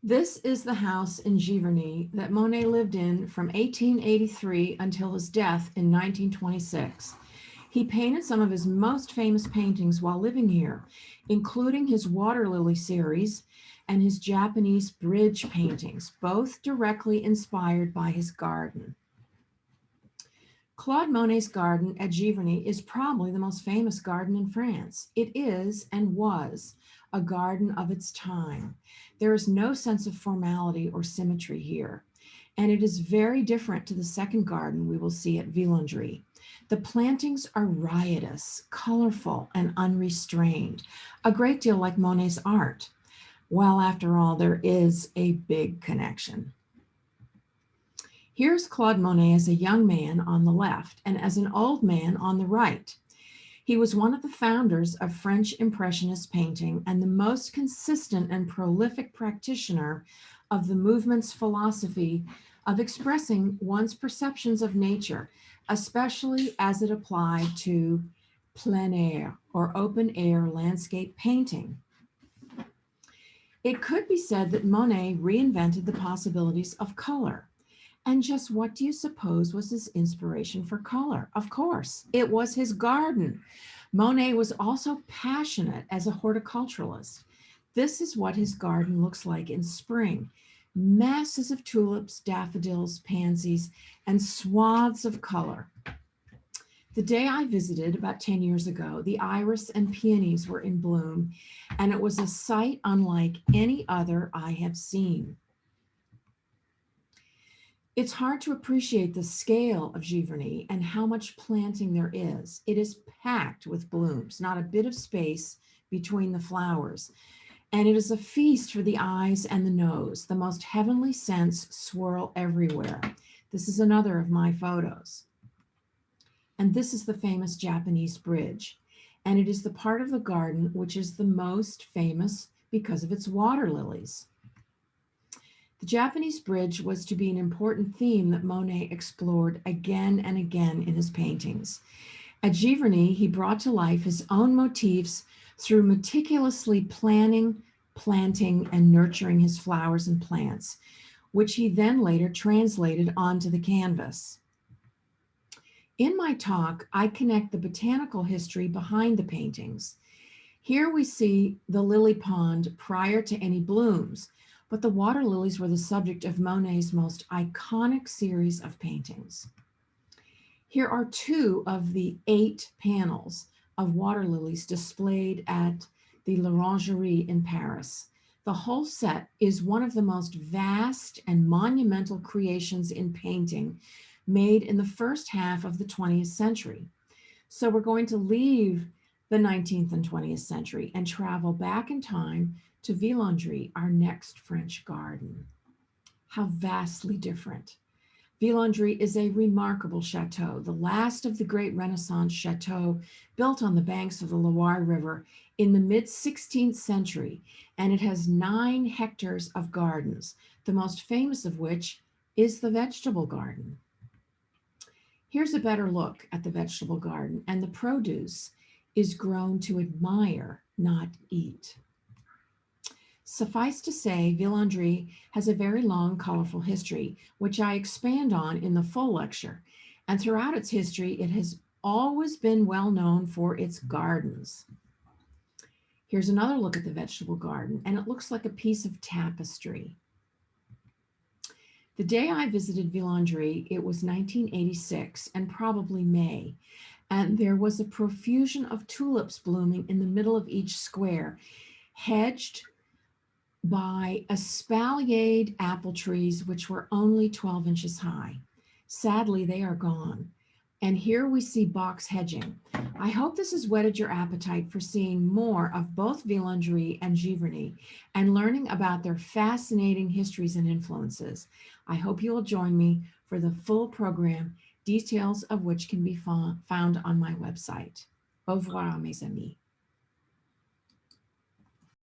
This is the house in Giverny that Monet lived in from 1883 until his death in 1926. He painted some of his most famous paintings while living here, including his water lily series and his Japanese bridge paintings, both directly inspired by his garden. Claude Monet's garden at Giverny is probably the most famous garden in France. It is and was a garden of its time. There is no sense of formality or symmetry here, and it is very different to the second garden we will see at Villandry. The plantings are riotous, colorful, and unrestrained, a great deal like Monet's art. Well, after all, there is a big connection. Here's Claude Monet as a young man on the left and as an old man on the right. He was one of the founders of French Impressionist painting and the most consistent and prolific practitioner of the movement's philosophy of expressing one's perceptions of nature, especially as it applied to plein air or open air landscape painting. It could be said that Monet reinvented the possibilities of color. And just what do you suppose was his inspiration for color? Of course, it was his garden. Monet was also passionate as a horticulturalist. This is what his garden looks like in spring. Masses of tulips, daffodils, pansies, and swaths of color. The day I visited about 10 years ago, the iris and peonies were in bloom, and it was a sight unlike any other I have seen. It's hard to appreciate the scale of Giverny and how much planting there is. It is packed with blooms, not a bit of space between the flowers. And it is a feast for the eyes and the nose. The most heavenly scents swirl everywhere. This is another of my photos. And this is the famous Japanese bridge. And it is the part of the garden which is the most famous because of its water lilies. The Japanese bridge was to be an important theme that Monet explored again and again in his paintings. At Giverny, he brought to life his own motifs through meticulously planning, planting, and nurturing his flowers and plants, which he then later translated onto the canvas. In my talk, I connect the botanical history behind the paintings. Here we see the lily pond prior to any blooms, but the water lilies were the subject of Monet's most iconic series of paintings. Here are 2 of the 8 panels of water lilies displayed at the L'Orangerie in Paris. The whole set is one of the most vast and monumental creations in painting made in the first half of the 20th century. So we're going to leave the 19th and 20th century and travel back in time to Villandry, our next French garden. How vastly different. Villandry is a remarkable chateau, the last of the great Renaissance chateaux built on the banks of the Loire River in the mid-16th century, and it has 9 hectares of gardens, the most famous of which is the vegetable garden. Here's a better look at the vegetable garden, and the produce is grown to admire, not eat. Suffice to say, Villandry has a very long, colorful history, which I expand on in the full lecture. And throughout its history, it has always been well known for its gardens. Here's another look at the vegetable garden, and it looks like a piece of tapestry. The day I visited Villandry, it was 1986 and probably May, and there was a profusion of tulips blooming in the middle of each square, hedged by espaliered apple trees, which were only 12 inches high. Sadly, they are gone. And here we see box hedging. I hope this has whetted your appetite for seeing more of both Villandry and Giverny and learning about their fascinating histories and influences. I hope you will join me for the full program, details of which can be found on my website. Au revoir, mes amis.